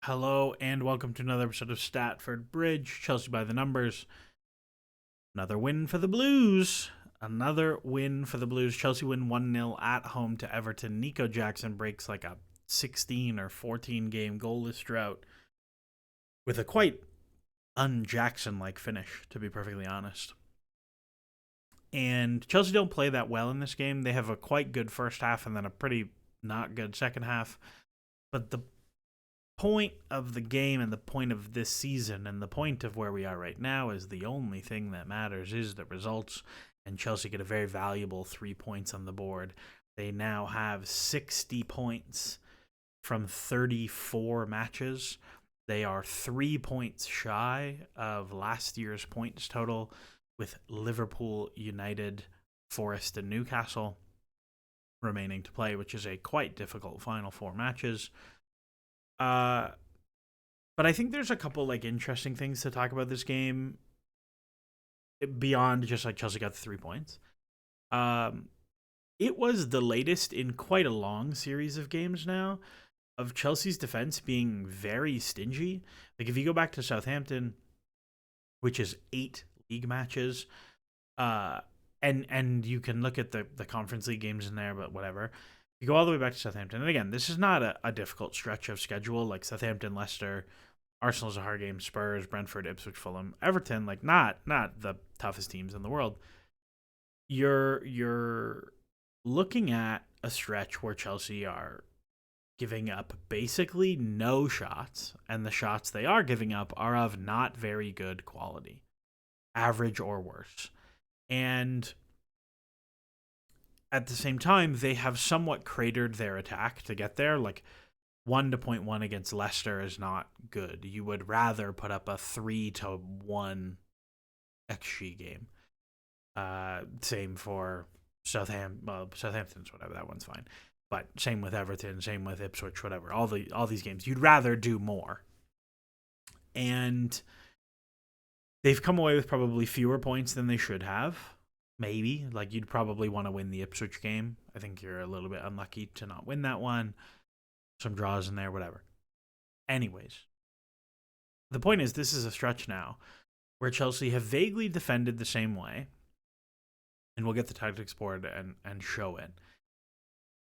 Hello and welcome to another episode of Statford Bridge, Chelsea by the numbers. Another win for the Blues. Another win for the Blues. Chelsea win 1-0 at home to Everton. Nico Jackson breaks like a 16 or 14 game goalless drought with a quite un-Jackson like finish, to be perfectly honest. And Chelsea don't play that well in this game. They have a quite good first half and then a pretty not good second half. But the point of the game and the point of this season and the point of where we are right now is the only thing that matters is the results, and Chelsea get a very valuable 3 points on the board. They now have 60 points from 34 matches. They are 3 points shy of last year's points total, with Liverpool, United, Forest, and Newcastle remaining to play, which is a quite difficult final four matches. But I think there's a couple like interesting things to talk about this game beyond just like Chelsea got the 3 points. It was the latest in quite a long series of games now of Chelsea's defense being very stingy. Like if you go back to Southampton, which is 8 league matches, and you can look at the Conference League games in there, but whatever. You go all the way back to Southampton, and again, this is not a difficult stretch of schedule. Like Southampton, Leicester, Arsenal's a hard game, Spurs, Brentford, Ipswich, Fulham, Everton, like not the toughest teams in the world. You're looking at a stretch where Chelsea are giving up basically no shots, and the shots they are giving up are of not very good quality, average or worse. And at the same time, they have somewhat cratered their attack to get there. Like 1-1 against Leicester is not good. You would rather put up a 3-1 XG game. Same for Southampton. Well, Southampton's whatever. That one's fine. But same with Everton. Same with Ipswich. Whatever. All these games, you'd rather do more. And they've come away with probably fewer points than they should have. Maybe. Like, you'd probably want to win the Ipswich game. I think you're a little bit unlucky to not win that one. Some draws in there, whatever. Anyways, the point is this is a stretch now where Chelsea have vaguely defended the same way. And we'll get the tactics board and show it.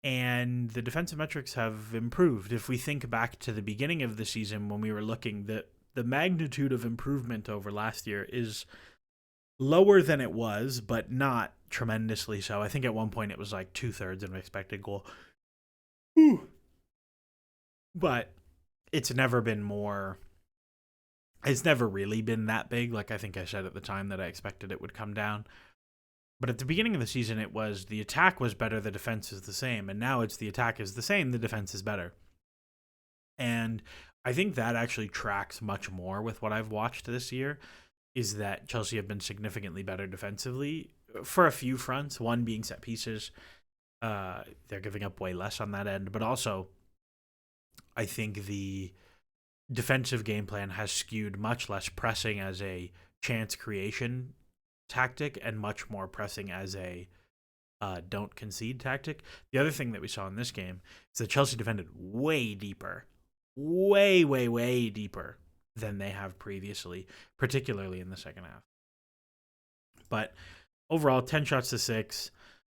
And the defensive metrics have improved. If we think back to the beginning of the season when we were looking, the magnitude of improvement over last year is lower than it was, but not tremendously so. I think at one point it was like 2/3 of an expected goal. Ooh. But it's never been more. It's never really been that big. Like I think I said at the time that I expected it would come down. But at the beginning of the season, it was the attack was better, the defense is the same. And now it's the attack is the same, the defense is better. And I think that actually tracks much more with what I've watched this year, is that Chelsea have been significantly better defensively for a few fronts. One being set pieces. They're giving up way less on that end. But also, I think the defensive game plan has skewed much less pressing as a chance creation tactic and much more pressing as a don't concede tactic. The other thing that we saw in this game is that Chelsea defended way deeper, way deeper than they have previously, particularly in the second half. But overall, 10 shots to 6,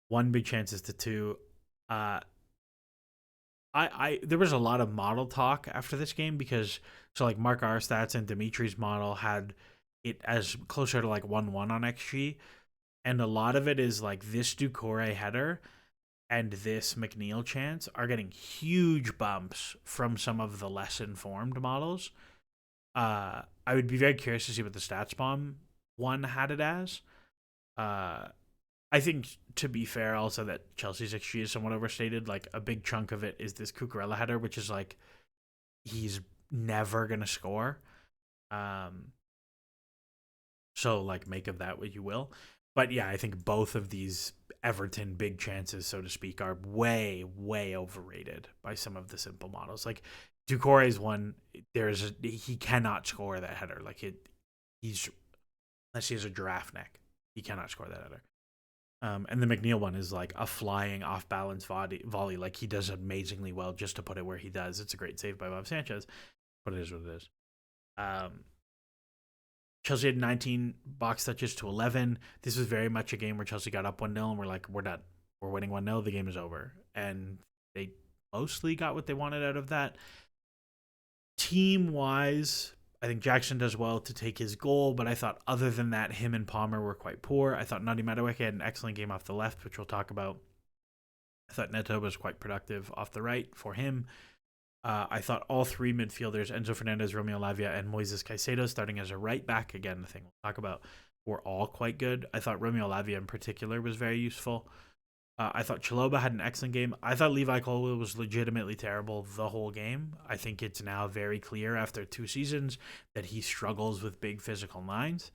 1 big chances to 2. There was a lot of model talk after this game because so like Mark R stats and Dimitri's model had it as closer to like 1-1 on XG, and a lot of it is like this Doucouré header and this McNeil chance are getting huge bumps from some of the less informed models. I would be very curious to see what the stats bomb one had it as. I think, to be fair, also that Chelsea's XG is somewhat overstated. Like, a big chunk of it is this Cucurella header, which is like, he's never going to score. So, like, make of that what you will. But, yeah, I think both of these Everton big chances, so to speak, are way overrated by some of the simple models. Like, Doucouré's one, he cannot score that header. Like, he's, unless he has a giraffe neck, he cannot score that header. And the McNeil one is like a flying off balance volley. Like he does amazingly well just to put it where he does. It's a great save by Bob Sanchez. But it is what it is. Um, Chelsea had 19 box touches to 11. This was very much a game where Chelsea got up 1-0 and we're like, we're done. We're winning 1-0. The game is over. And they mostly got what they wanted out of that. Team-wise, I think Jackson does well to take his goal, but I thought other than that, him and Palmer were quite poor. I thought Madueke had an excellent game off the left, which we'll talk about. I thought Neto was quite productive off the right for him. I thought all three midfielders, Enzo Fernandez, Romeo Lavia, and Moises Caicedo, starting as a right back, again, the thing we'll talk about, were all quite good. I thought Romeo Lavia in particular was very useful. I thought Chalobah had an excellent game. I thought Levi Colwill was legitimately terrible the whole game. I think it's now very clear after 2 seasons that he struggles with big physical lines.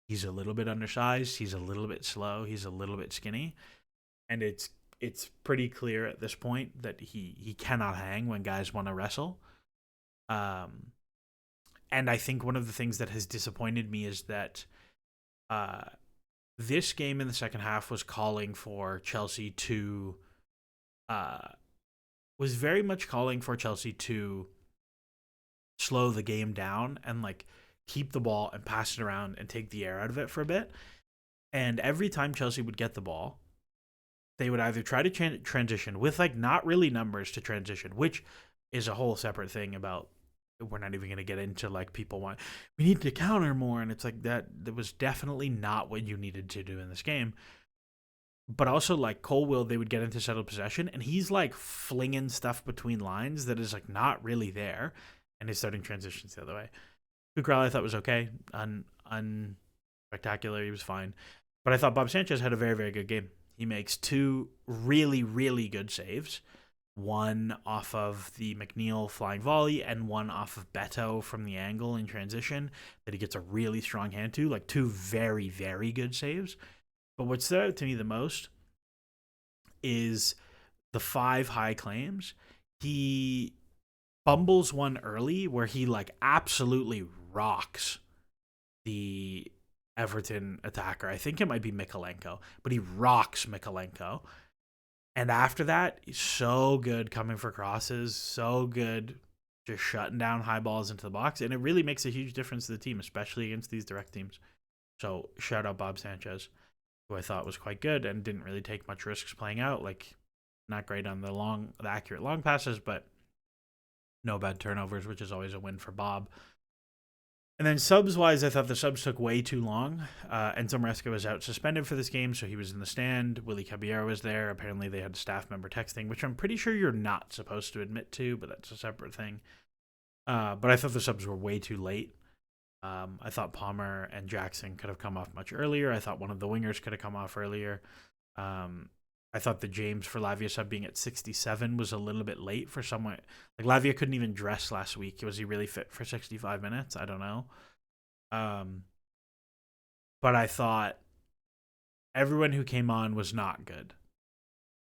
He's a little bit undersized. He's a little bit slow. He's a little bit skinny. And it's pretty clear at this point that he cannot hang when guys want to wrestle. And I think one of the things that has disappointed me is that this game in the second half was calling for Chelsea to was very much calling for Chelsea to slow the game down and like keep the ball and pass it around and take the air out of it for a bit. And every time Chelsea would get the ball, they would either try to transition with like not really numbers to transition, which is a whole separate thing about, we're not even going to get into like people want, we need to counter more. And it's like that was definitely not what you needed to do in this game. But also like Colwill, they would get into settled possession and he's like flinging stuff between lines that is like not really there. And he's starting transitions the other way. Cucurella I thought was okay. Unspectacular. He was fine. But I thought Bob Sanchez had a very, very good game. He makes 2 really, really good saves. One off of the McNeil flying volley and one off of Beto from the angle in transition that he gets a really strong hand to. Like 2 very, very good saves. But what stood out to me the most is the 5 high claims. He fumbles one early where he like absolutely rocks the Everton attacker. I think it might be Mikolenko, but he rocks Mikolenko. And after that, he's so good coming for crosses, so good just shutting down high balls into the box. And it really makes a huge difference to the team, especially against these direct teams. So shout out Bob Sanchez, who I thought was quite good and didn't really take much risks playing out. Like not great on the accurate long passes, but no bad turnovers, which is always a win for Bob. And then subs-wise, I thought the subs took way too long. Enzo Maresca was out suspended for this game, so he was in the stand. Willie Caballero was there. Apparently, they had a staff member texting, which I'm pretty sure you're not supposed to admit to, but that's a separate thing. But I thought the subs were way too late. I thought Palmer and Jackson could have come off much earlier. I thought one of the wingers could have come off earlier. I thought the James for Lavia sub being at 67 was a little bit late for someone. Like Lavia couldn't even dress last week. Was he really fit for 65 minutes? I don't know. But I thought everyone who came on was not good.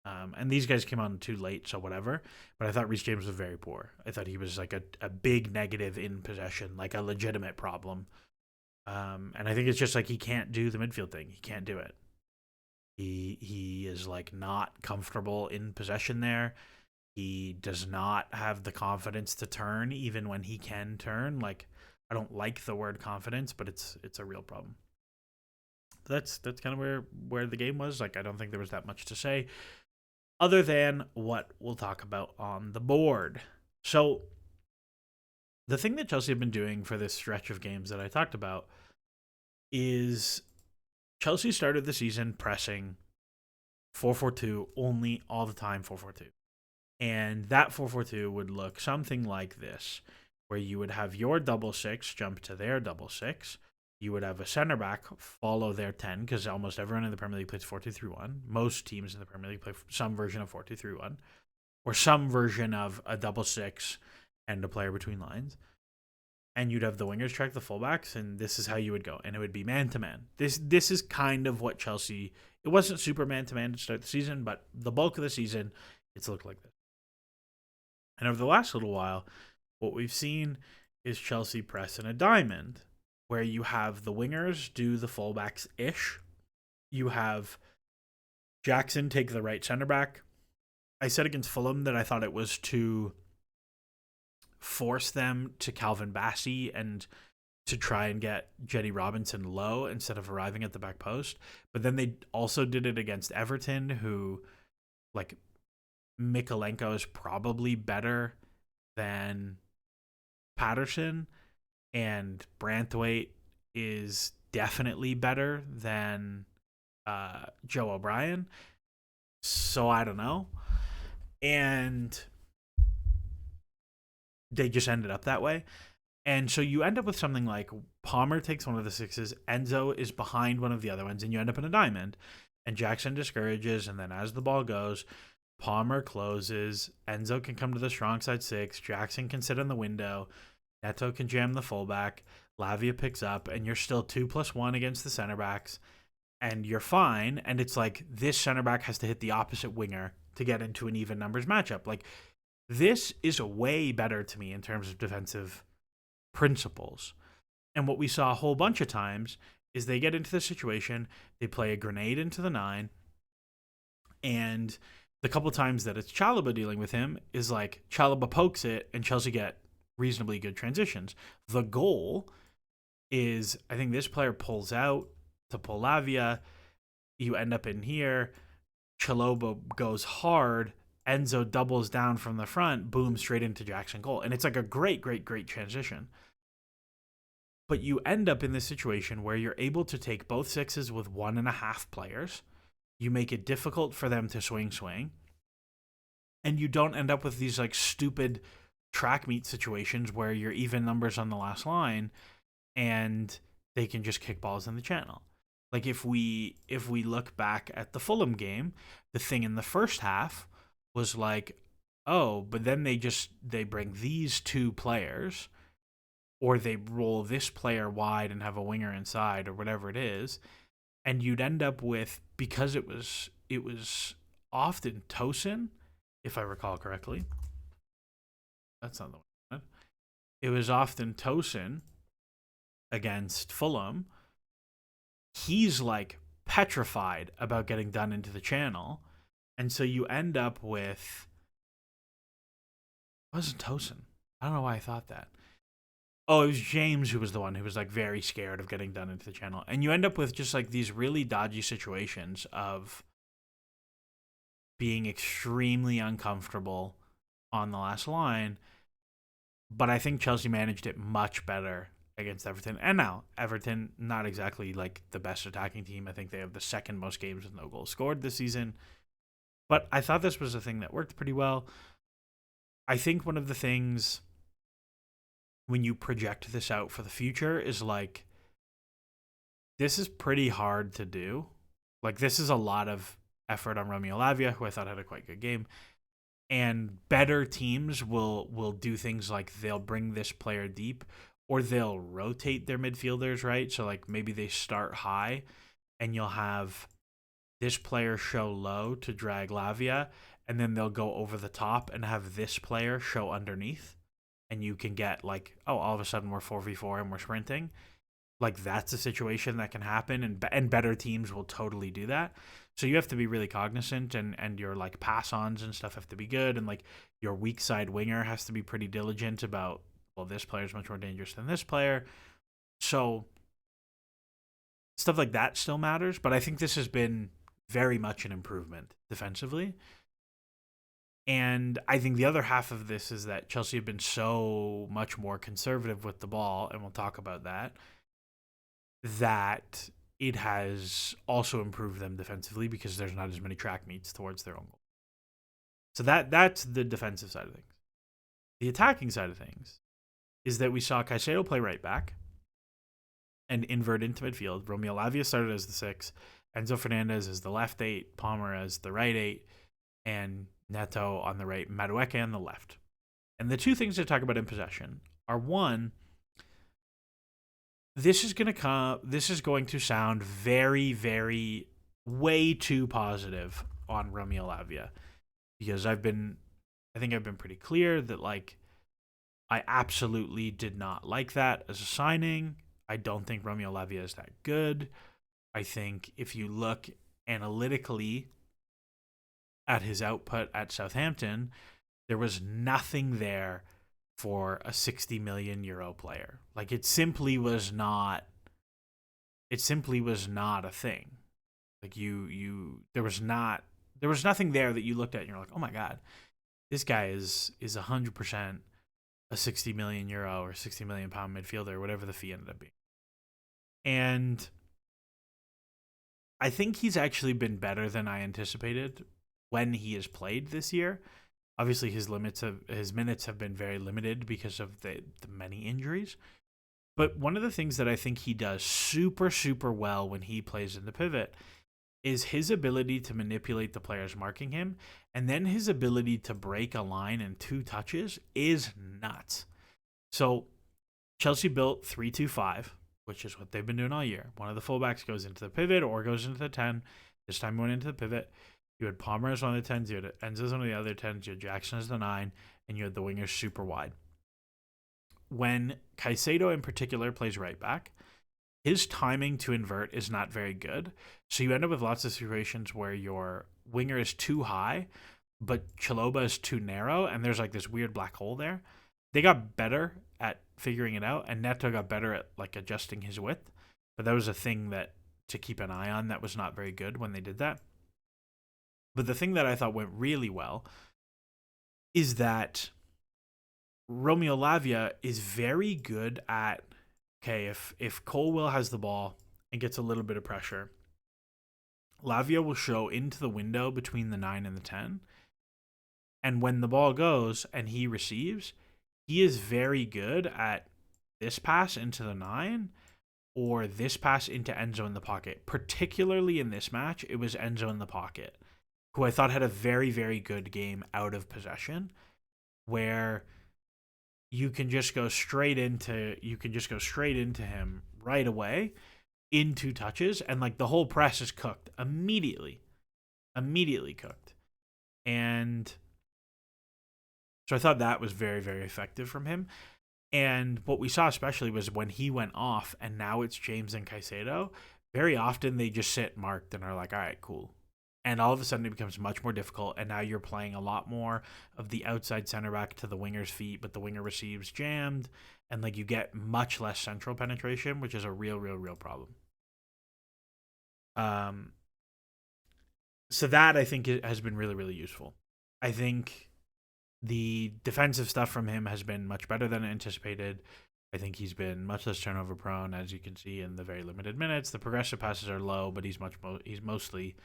And these guys came on too late, so whatever. But I thought Reece James was very poor. I thought he was like a big negative in possession, like a legitimate problem. And I think it's just like he can't do the midfield thing. He can't do it. He is like not comfortable in possession there. He does not have the confidence to turn even when he can turn. Like I don't like the word confidence, but it's a real problem. That's kind of where the game was. Like I don't think there was that much to say other than what we'll talk about on the board. So the thing that Chelsea have been doing for this stretch of games that I talked about is Chelsea started the season pressing 4-4-2 only all the time 4-4-2. And that 4-4-2 would look something like this, where you would have your double 6 jump to their double 6. You would have a center back follow their 10, because almost everyone in the Premier League plays 4-2-3-1. Most teams in the Premier League play some version of 4-2-3-1, or some version of a double 6 and a player between lines. And you'd have the wingers track the fullbacks, and this is how you would go. And it would be man-to-man. This is kind of what Chelsea... It wasn't super man-to-man to start the season, but the bulk of the season, it's looked like this. And over the last little while, what we've seen is Chelsea press in a diamond, where you have the wingers do the fullbacks-ish. You have Jackson take the right center back. I said against Fulham that I thought it was too force them to Calvin Bassey and to try and get Jenny Robinson low instead of arriving at the back post. But then they also did it against Everton, who, like, Mikolenko is probably better than Patterson, and Branthwaite is definitely better than Joe O'Brien. So I don't know. And they just ended up that way. And so you end up with something like Palmer takes one of the sixes, Enzo is behind one of the other ones, and you end up in a diamond. And Jackson discourages, and then as the ball goes, Palmer closes, Enzo can come to the strong side six, Jackson can sit in the window, Neto can jam the fullback, Lavia picks up, and you're still 2+1 against the center backs, and you're fine. And it's like this center back has to hit the opposite winger to get into an even numbers matchup. Like, this is way better to me in terms of defensive principles. And what we saw a whole bunch of times is they get into the situation, they play a grenade into the 9, and the couple times that it's Chalobah dealing with him is like Chalobah pokes it and Chelsea get reasonably good transitions. The goal is, I think this player pulls out to pull Lavia, you end up in here, Chalobah goes hard, Enzo doubles down from the front, boom, straight into Jackson goal. And it's like a great transition. But you end up in this situation where you're able to take both sixes with 1.5 players. You make it difficult for them to swing. And you don't end up with these like stupid track meet situations where you're even numbers on the last line and they can just kick balls in the channel. Like if we look back at the Fulham game, the thing in the first half was like, oh, but then they bring these two players, or they roll this player wide and have a winger inside, or whatever it is, and you'd end up with, because it was often Tosin, if I recall correctly. That's not the one. It was often Tosin against Fulham. He's like petrified about getting done into the channel. And so you end up with, it wasn't Tosin. I don't know why I thought that. Oh, it was James who was the one who was like very scared of getting done into the channel. And you end up with just like these really dodgy situations of being extremely uncomfortable on the last line. But I think Chelsea managed it much better against Everton. And now, Everton, not exactly like the best attacking team. I think they have the second most games with no goals scored this season. But I thought this was a thing that worked pretty well. I think one of the things when you project this out for the future is like, this is pretty hard to do. Like, this is a lot of effort on Romeo Lavia, who I thought had a quite good game. And better teams will do things like they'll bring this player deep, or they'll rotate their midfielders, right? So like maybe they start high and you'll have this player show low to drag Lavia, and then they'll go over the top and have this player show underneath. And you can get like, oh, all of a sudden we're 4v4 and we're sprinting. Like, that's a situation that can happen, and better teams will totally do that. So you have to be really cognizant, and your like pass-ons and stuff have to be good, and like your weak side winger has to be pretty diligent about, well, this player is much more dangerous than this player. So stuff like that still matters, but I think this has been very much an improvement defensively. And I think the other half of this is that Chelsea have been so much more conservative with the ball, and we'll talk about that, that it has also improved them defensively because there's not as many track meets towards their own goal. So that's the defensive side of things. The attacking side of things is that we saw Caicedo play right back and invert into midfield. Romeo Lavia started as the 6, Enzo Fernandez as the left 8, Palmer as the right 8, and Neto on the right, Madueke on the left. And the two things to talk about in possession are, one, this is going to sound very, very, way too positive on Romeo Lavia, because I think I've been pretty clear that like I absolutely did not like that as a signing. I don't think Romeo Lavia is that good. I think if you look analytically at his output at Southampton, there was nothing there for a 60 million euro player. Like it simply was not a thing. Like there was nothing there that you looked at and you're like, "Oh my god, this guy is 100% a 60 million euro or 60 million pound midfielder," or whatever the fee ended up being. And I think he's actually been better than I anticipated when he has played this year. Obviously, his minutes have been very limited because of the many injuries. But one of the things that I think he does super, super well when he plays in the pivot is his ability to manipulate the players marking him, and then his ability to break a line in 2 touches is nuts. So Chelsea built 3-2-5, which is what they've been doing all year. One of the fullbacks goes into the pivot or goes into the 10. This time he went into the pivot. You had Palmer as one of the 10s, you had Enzo as one of the other 10s, you had Jackson as the 9, and you had the wingers super wide. When Caicedo in particular plays right back, his timing to invert is not very good. So you end up with lots of situations where your winger is too high, but Chalobah is too narrow, and there's like this weird black hole there. They got better at figuring it out, and Neto got better at like adjusting his width. But that was a thing that to keep an eye on that was not very good when they did that. But the thing that I thought went really well is that Romeo Lavia is very good at, okay, if Colwill has the ball and gets a little bit of pressure, Lavia will show into the window between the 9 and the 10. And when the ball goes and he receives, he is very good at this pass into the 9 or this pass into Enzo in the pocket. Particularly in this match, it was Enzo in the pocket, who I thought had a very, very good game out of possession, where you can just go straight into him right away in 2 touches, and like the whole press is cooked immediately cooked. And so I thought that was very, very effective from him. And what we saw especially was when he went off and now it's James and Caicedo, very often they just sit marked and are like, all right, cool. And all of a sudden it becomes much more difficult, and now you're playing a lot more of the outside center back to the winger's feet, but the winger receives jammed, and like you get much less central penetration, which is a real, real, real problem. So that I think has been really, really useful. I think the defensive stuff from him has been much better than anticipated. I think he's been much less turnover prone, as you can see in the very limited minutes. The progressive passes are low, but he's mostly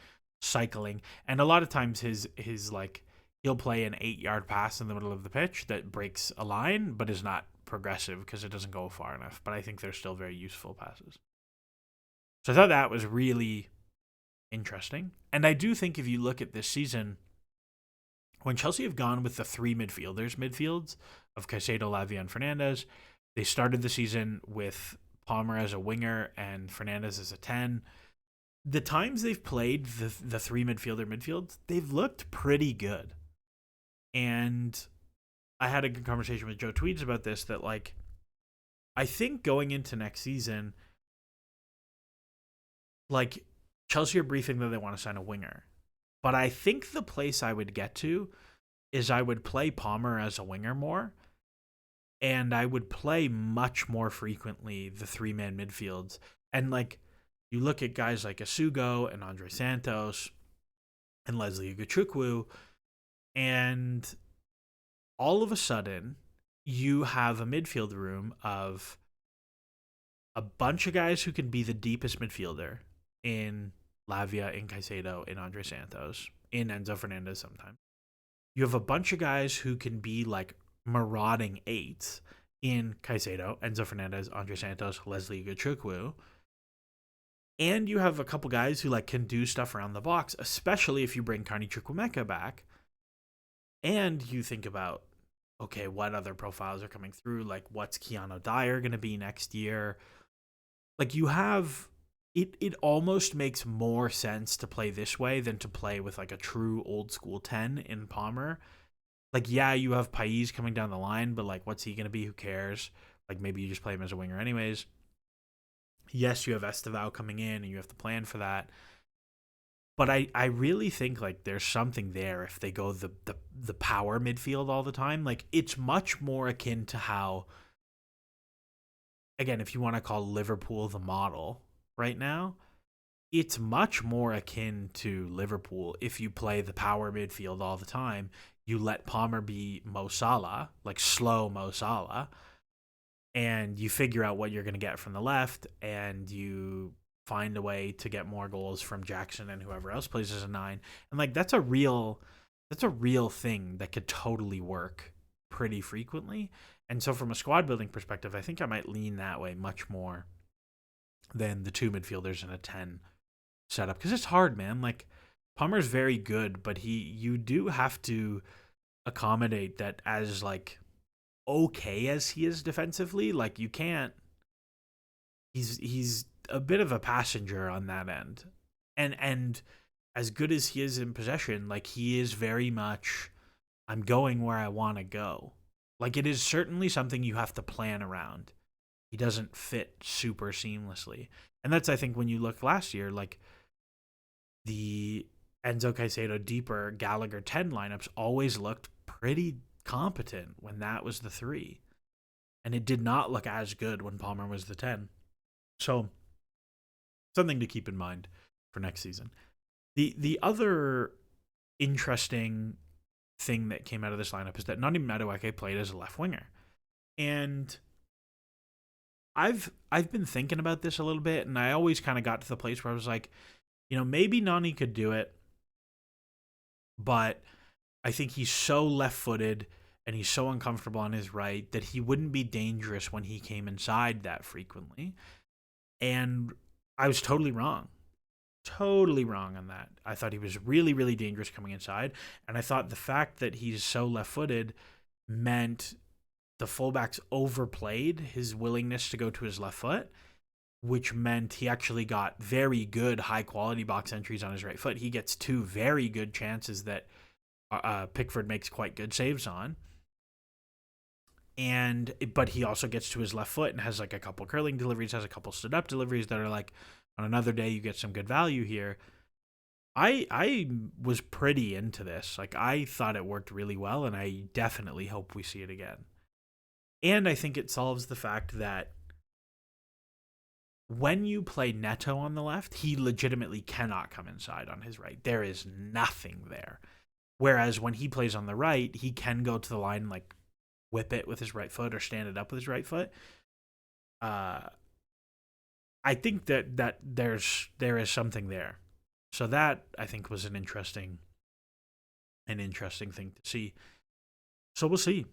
cycling, and a lot of times his like he'll play an 8-yard pass in the middle of the pitch that breaks a line, but is not progressive because it doesn't go far enough. But I think they're still very useful passes. So I thought that was really interesting, and I do think if you look at this season, when Chelsea have gone with the 3 midfields of Caicedo, Lavia, and Fernandes, they started the season with Palmer as a winger and Fernandes as a 10. The times they've played the 3 midfields, they've looked pretty good. And I had a good conversation with Joe Tweeds about this, that like I think going into next season, like Chelsea are briefing that they want to sign a winger. But I think the place I would get to is I would play Palmer as a winger more, and I would play much more frequently the 3-man midfields. And like you look at guys like Asugo and Andre Santos and Leslie Ugochukwu, and all of a sudden you have a midfield room of a bunch of guys who can be the deepest midfielder in Lavia, in Caicedo, in Andre Santos, in Enzo Fernandez sometimes. You have a bunch of guys who can be like marauding 8s in Caicedo, Enzo Fernandez, Andre Santos, Leslie Ugochukwu. And you have a couple guys who like can do stuff around the box, especially if you bring Carney Chukwuemeka back. And you think about, okay, what other profiles are coming through? Like, what's Keanu Dyer going to be next year? Like, you have it almost makes more sense to play this way than to play with like a true old school 10 in Palmer. Like, yeah, you have Pais coming down the line, but like, what's he going to be? Who cares? Like, maybe you just play him as a winger anyways. Yes, you have Estevao coming in and you have to plan for that. But I really think like there's something there if they go the power midfield all the time. Like it's much more akin to how, again, if you want to call Liverpool the model right now, it's much more akin to Liverpool if you play the power midfield all the time. You let Palmer be Mo Salah, like slow Mo Salah, and you figure out what you're going to get from the left, and you find a way to get more goals from Jackson and whoever else plays as a 9. And like that's a real thing that could totally work pretty frequently. And so from a squad building perspective, I think I might lean that way much more than the 2 midfielders and a 10 setup, because it's hard, man. Like Palmer's very good, but you do have to accommodate that as like okay as he is defensively, like you can't, he's a bit of a passenger on that end. And as good as he is in possession, like he is very much, I'm going where I want to go. Like it is certainly something you have to plan around. He doesn't fit super seamlessly. And that's, I think, when you look last year, like the Enzo Caicedo deeper Gallagher 10 lineups always looked pretty competent when that was the 3. And it did not look as good when Palmer was the 10. So something to keep in mind for next season. The other interesting thing that came out of this lineup is that Nani Madueke played as a left winger. And I've been thinking about this a little bit, and I always kind of got to the place where I was like, you know, maybe Nani could do it, but I think he's so left-footed and he's so uncomfortable on his right that he wouldn't be dangerous when he came inside that frequently. And I was totally wrong. Totally wrong on that. I thought he was really, really dangerous coming inside. And I thought the fact that he's so left-footed meant the fullbacks overplayed his willingness to go to his left foot, which meant he actually got very good, high-quality box entries on his right foot. He gets 2 very good chances that Pickford makes quite good saves on. But he also gets to his left foot and has like a couple curling deliveries, has a couple stood up deliveries that are like, on another day you get some good value here. I was pretty into this. Like I thought it worked really well, and I definitely hope we see it again. And I think it solves the fact that when you play Neto on the left, he legitimately cannot come inside on his right. There is nothing there. Whereas when he plays on the right, he can go to the line and like whip it with his right foot or stand it up with his right foot. I think that there is something there. So that I think was an interesting thing to see. So we'll see.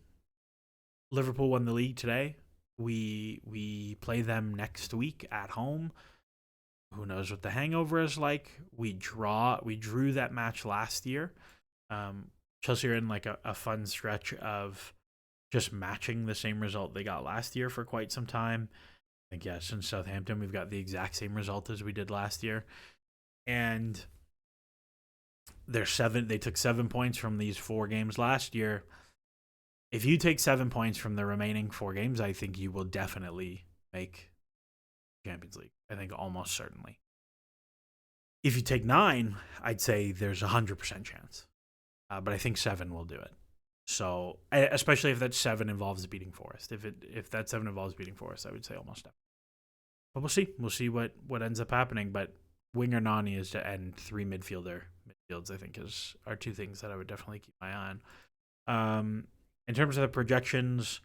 Liverpool won the league today. We play them next week at home. Who knows what the hangover is like? We drew that match last year. Chelsea are in like a fun stretch of just matching the same result they got last year for quite some time. I think, yeah, since Southampton, we've got the exact same result as we did last year. And they took 7 points from these 4 games last year. If you take 7 points from the remaining 4 games, I think you will definitely make Champions League. I think almost certainly. If you take 9, I'd say there's 100% chance. But I think 7 will do it. So, especially if that 7 involves beating Forest. If that 7 involves beating Forest, I would say almost definitely. But we'll see. We'll see what ends up happening. But winger Nani is to end 3 midfields, I think, are 2 things that I would definitely keep my eye on. In terms of the projections,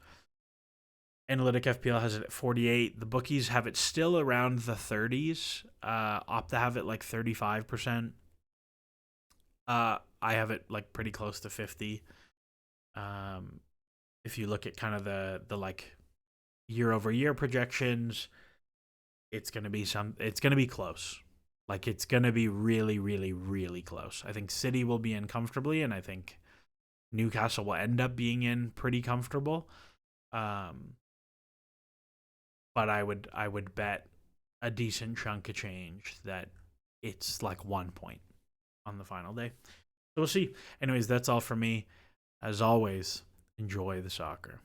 Analytic FPL has it at 48. The bookies have it still around the 30s. Opt to have it like 35%. I have it like pretty close to 50. If you look at kind of the like year over year projections, it's gonna be close. Like it's gonna be really, really, really close. I think City will be in comfortably, and I think Newcastle will end up being in pretty comfortable. But I would bet a decent chunk of change that it's like 1 point on the final day. So we'll see. Anyways, that's all for me. As always, enjoy the soccer.